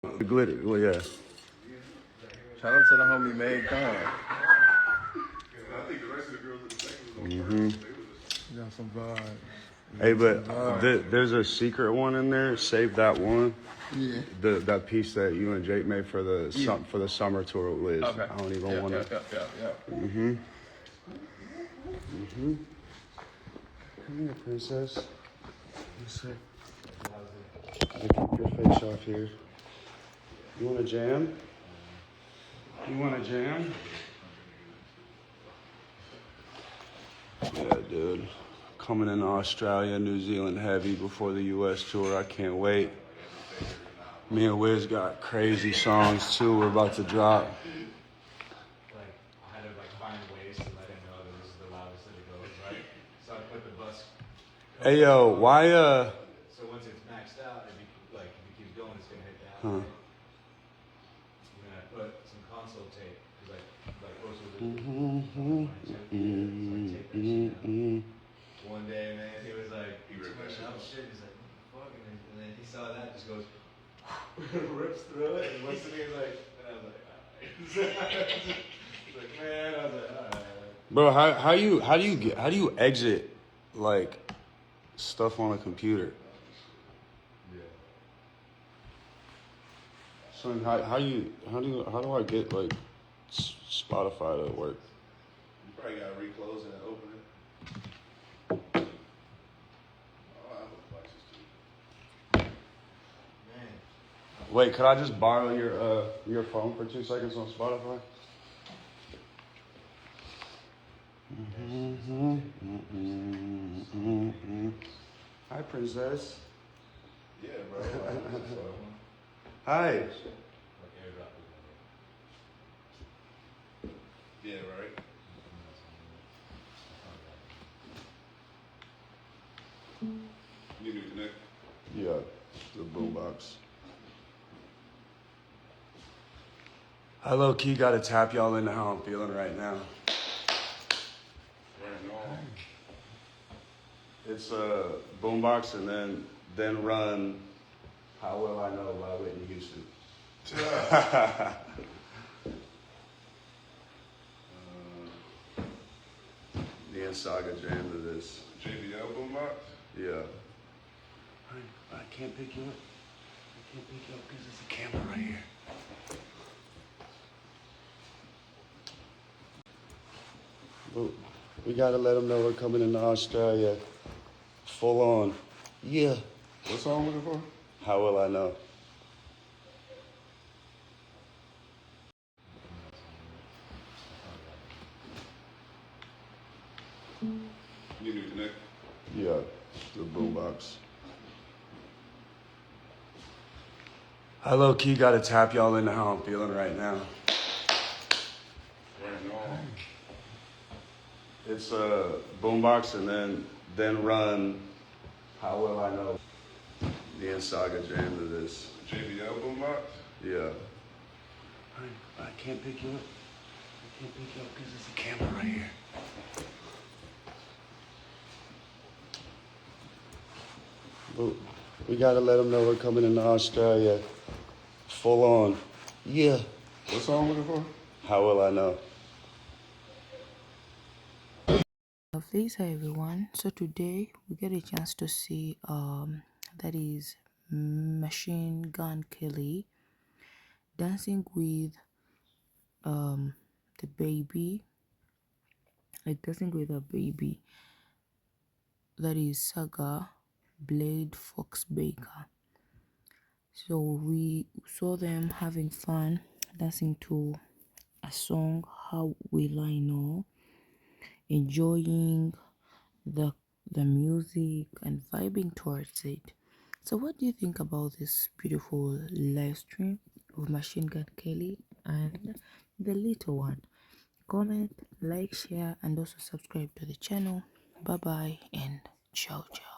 The glitter, well, yeah. Shout out to the homie Meg Khan. Mm-hmm. Got some vibes. Hey, but there's a secret one in there. Save that one. Yeah. That piece that you and Jake made for the summer tour with Liz. Okay. I don't even want to. Yeah. Mm-hmm. Mm-hmm. Come here, princess. Let's see. Keep your face off here. You want a jam? You want a jam? Yeah, dude. Coming into Australia, New Zealand heavy before the U.S. tour. I can't wait. Me and Wiz got crazy songs too. We're about to drop. I had to find ways to let him know that this is the loudest that it goes, right? So I put the bus. Hey yo, why So once it's maxed out, if it keeps going, it's gonna hit that. Huh. Right? And then I put some console tape, like closer to the One day, man, he was like, he ripped that shit. He's like, what the fuck? And then he saw that, just goes, rips through it, and looks at me like, and I was like, alright. He's like, man, I was like, alright. bro, how do you exit like stuff on a computer? Yeah. Son, how do I get like Spotify to work? You probably gotta reclose it and open it. Oh, I have devices too. Man. Wait, could I just borrow your phone for 2 seconds on Spotify? Hi, princess. Yeah, bro. Hi. Yeah, right. You need to connect. Yeah, the boombox. I low key gotta tap y'all into how I'm feeling right now. Right on. It's a boombox and then run How Will I Know by Whitney Houston. Me and Saga jammed to this. JBL boombox? Yeah. I can't pick you up. I can't pick you up because there's a camera right here. But we gotta let them know we're coming into Australia. Full on. Yeah. What song looking for? How will I know? You need to connect. Yeah, the boombox. I low key gotta tap y'all into how I'm feeling right now. Right on. It's a boombox and then run How Will I Know. Me and Saga jammed to this. JBL boombox? Yeah. I can't pick you up. I can't pick you up because there's a camera right here. But we gotta let them know we're coming into Australia. Full on. Yeah. What song looking for? How will I know? Lovelies, hi everyone. So today we get a chance to see that is Machine Gun Kelly dancing with the baby, like dancing with a baby, that is Saga Blade Fox-Baker. So we saw them having fun dancing to a song, How Will I Know, enjoying the music and vibing towards it. So what do you think about this beautiful live stream of Machine Gun Kelly and the little one? Comment, like, share, and also subscribe to the channel. Bye bye and ciao ciao.